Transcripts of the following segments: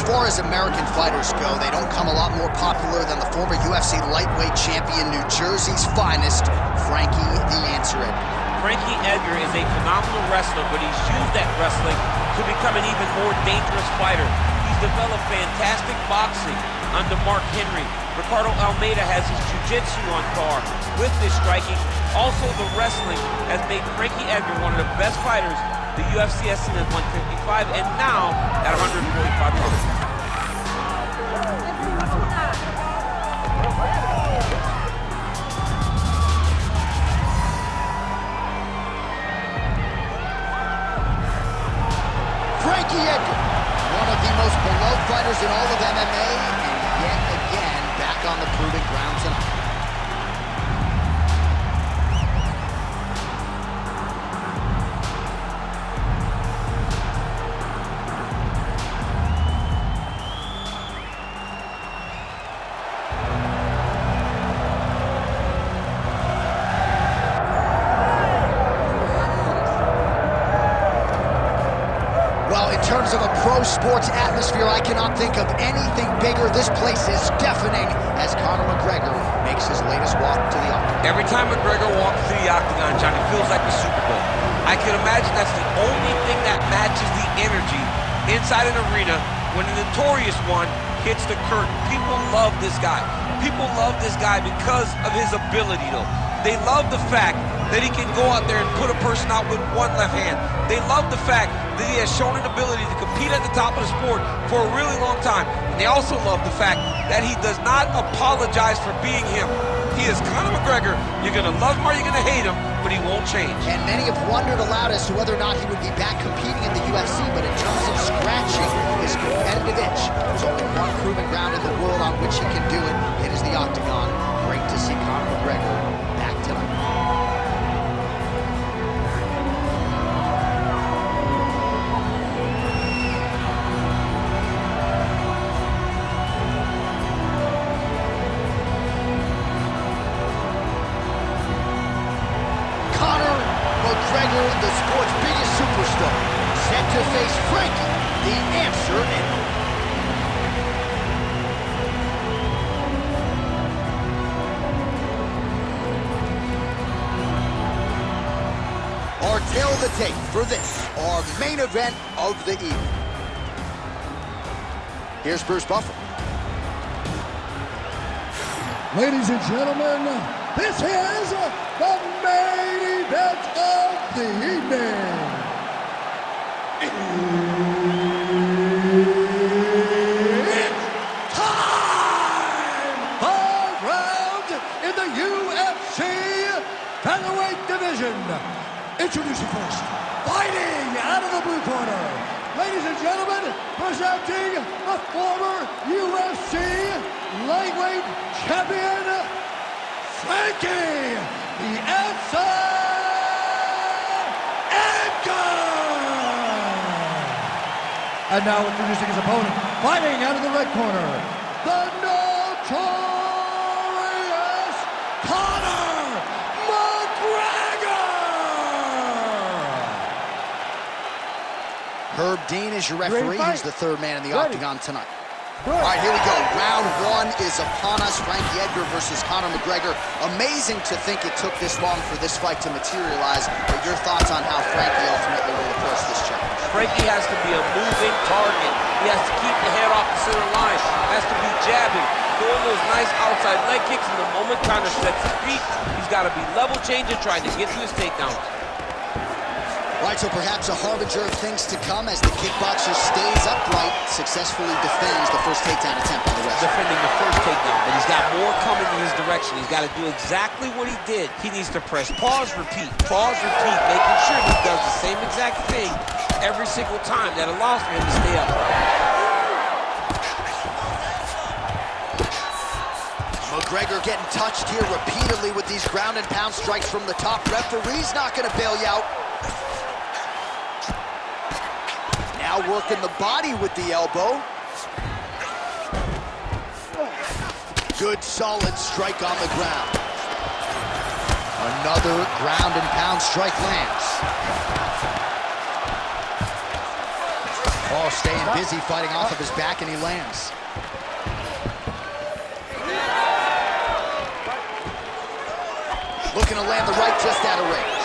as far as American fighters go, they don't come a lot more popular than the former UFC lightweight champion, New Jersey's finest, Frankie the Answer Edgar. Frankie Edgar is a phenomenal wrestler, but he's used that wrestling to become an even more dangerous fighter. He's developed fantastic boxing under Mark Henry. Ricardo Almeida has his jiu-jitsu on par with this striking. Also, the wrestling has made Frankie Edgar one of the best fighters the UFC has seen at 155 and now at 145 pounds. Frankie Edgar, one of the most beloved fighters in all of MMA, and yet again back on the proving ground tonight. In terms of a pro sports atmosphere, I cannot think of anything bigger. This place is deafening as Conor McGregor makes his latest walk to the octagon. Every time McGregor walks to the octagon, Johnny, feels like the Super Bowl. I can imagine that's the only thing that matches the energy inside an arena when the notorious one hits the curtain. People love this guy. People love this guy because of his ability, though. They love the fact that he can go out there and put a person out with one left hand. They love the fact that he has shown an ability to compete at the top of the sport for a really long time. And they also love the fact that he does not apologize for being him. He is Conor McGregor. You're going to love him or you're going to hate him, but he won't change. And many have wondered aloud as to whether or not he would be back competing in the UFC, but in terms of scratching his competitive itch, there's only one proven ground in the world on which he can do it. It is the octagon. Great to see Conor McGregor back tonight. McGregor, the sport's biggest superstar, set to face Frankie, the Answer Edgar. Our tale of the tape for this, our main event of the evening. Here's Bruce Buffer. Ladies and gentlemen, this is the main event of the evening. It's time! 5 rounds in the UFC featherweight division. Introducing first, fighting out of the blue corner. Ladies and gentlemen, presenting the former UFC lightweight champion, Frankie, the Answer Edgar! And now introducing his opponent, fighting out of the red corner, the notorious Conor McGregor! Herb Dean is your referee. He's the third man in the octagon tonight. All right, here we go. Round one is upon us. Frankie Edgar versus Conor McGregor. Amazing to think it took this long for this fight to materialize. But your thoughts on how Frankie ultimately will approach this challenge? Frankie has to be a moving target. He has to keep the head off the center line. Has to be jabbing, throwing those nice outside leg kicks. And the moment Conor sets his feet, he's got to be level changing, trying to get to his takedowns. Right, so perhaps a harbinger of things to come as the kickboxer stays upright, successfully defends the first takedown attempt on the wrestler. Defending the first takedown, but he's got more coming in his direction. He's got to do exactly what he did. He needs to press pause, repeat, making sure he does the same exact thing every single time that allows for him to stay upright. McGregor getting touched here repeatedly with these ground and pound strikes from the top. Referee's not going to bail you out. Now working the body with the elbow. Good solid strike on the ground. Another ground and pound strike lands. Oh, Oh, staying busy fighting off of his back, and he lands. Looking to land the right just out of range.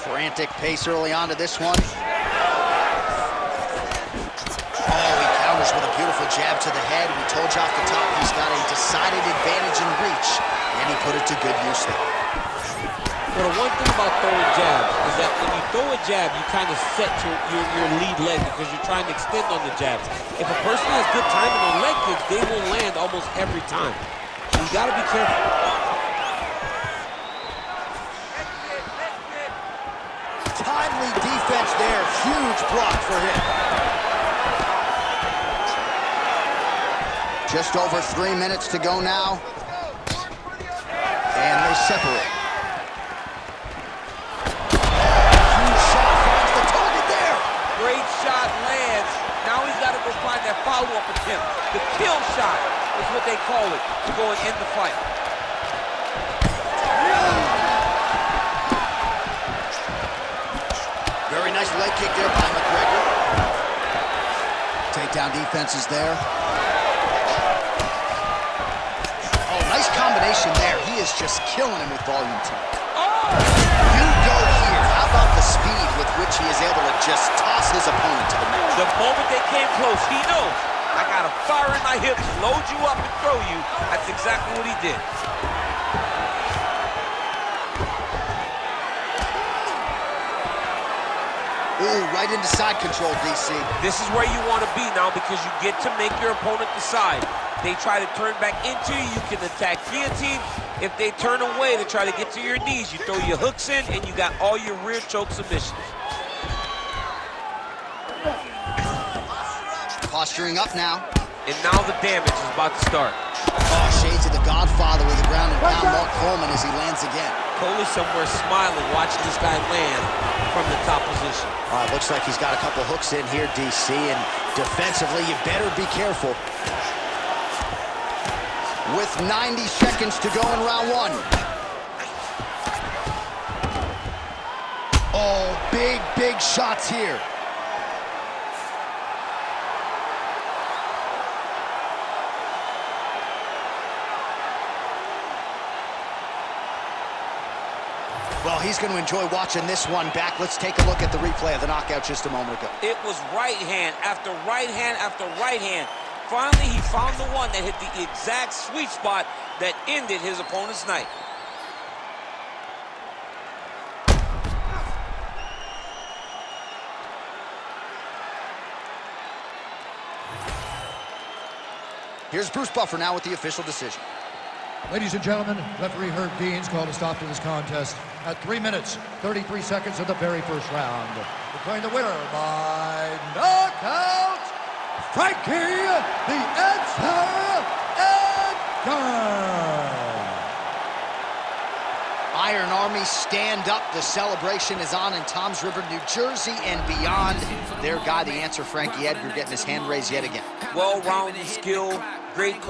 Frantic pace early on to this one. Oh, he counters with a beautiful jab to the head. We told you off the top he's got a decided advantage in reach, and he put it to good use there. Well, the one thing about throwing jabs is that when you throw a jab, you kind of set your lead leg because you're trying to extend on the jabs. If a person has good timing on leg kicks, they will land almost every time. So you got to be careful. Timely defense there. Huge block for him. Just over 3 minutes to go now. And they separate. Huge shot finds the target there. Great shot lands. Now he's got to go find that follow-up attempt. The kill shot is what they call it to go and end the fight. Very nice leg kick there by McGregor. Takedown defense is there. Oh, nice combination there. He is just killing him with volume tonight. Oh! You go here. How about the speed with which he is able to just toss his opponent to the mat? The moment they came close, he knows. I got a fire in my hips, load you up and throw you. That's exactly what he did. Ooh, right into side control, DC. This is where you want to be now because you get to make your opponent decide. They try to turn back into you, you can attack guillotine. If they turn away to try to get to your knees, you throw your hooks in and you got all your rear choke submissions. Posturing up now. And now the damage is about to start. Oh, shades of the Godfather with a ground and pound Mark Coleman as he lands again. Cole's somewhere smiling, watching this guy land from the top position. Looks like he's got a couple hooks in here, DC, and defensively, you better be careful. With 90 seconds to go in round one. Oh, big shots here. Well, he's going to enjoy watching this one back. Let's take a look at the replay of the knockout just a moment ago. It was right hand after right hand after right hand. Finally, he found the one that hit the exact sweet spot that ended his opponent's night. Here's Bruce Buffer now with the official decision. Ladies and gentlemen, referee Herb Deans called a stop to this contest at 3 minutes, 33 seconds of the very first round. Declaring the winner by knockout, Frankie the Edgar Edgar. Iron Army, stand up. The celebration is on in Toms River, New Jersey, and beyond. Their guy, the answer, Frankie Edgar, getting his hand raised yet again. Well-rounded skill, great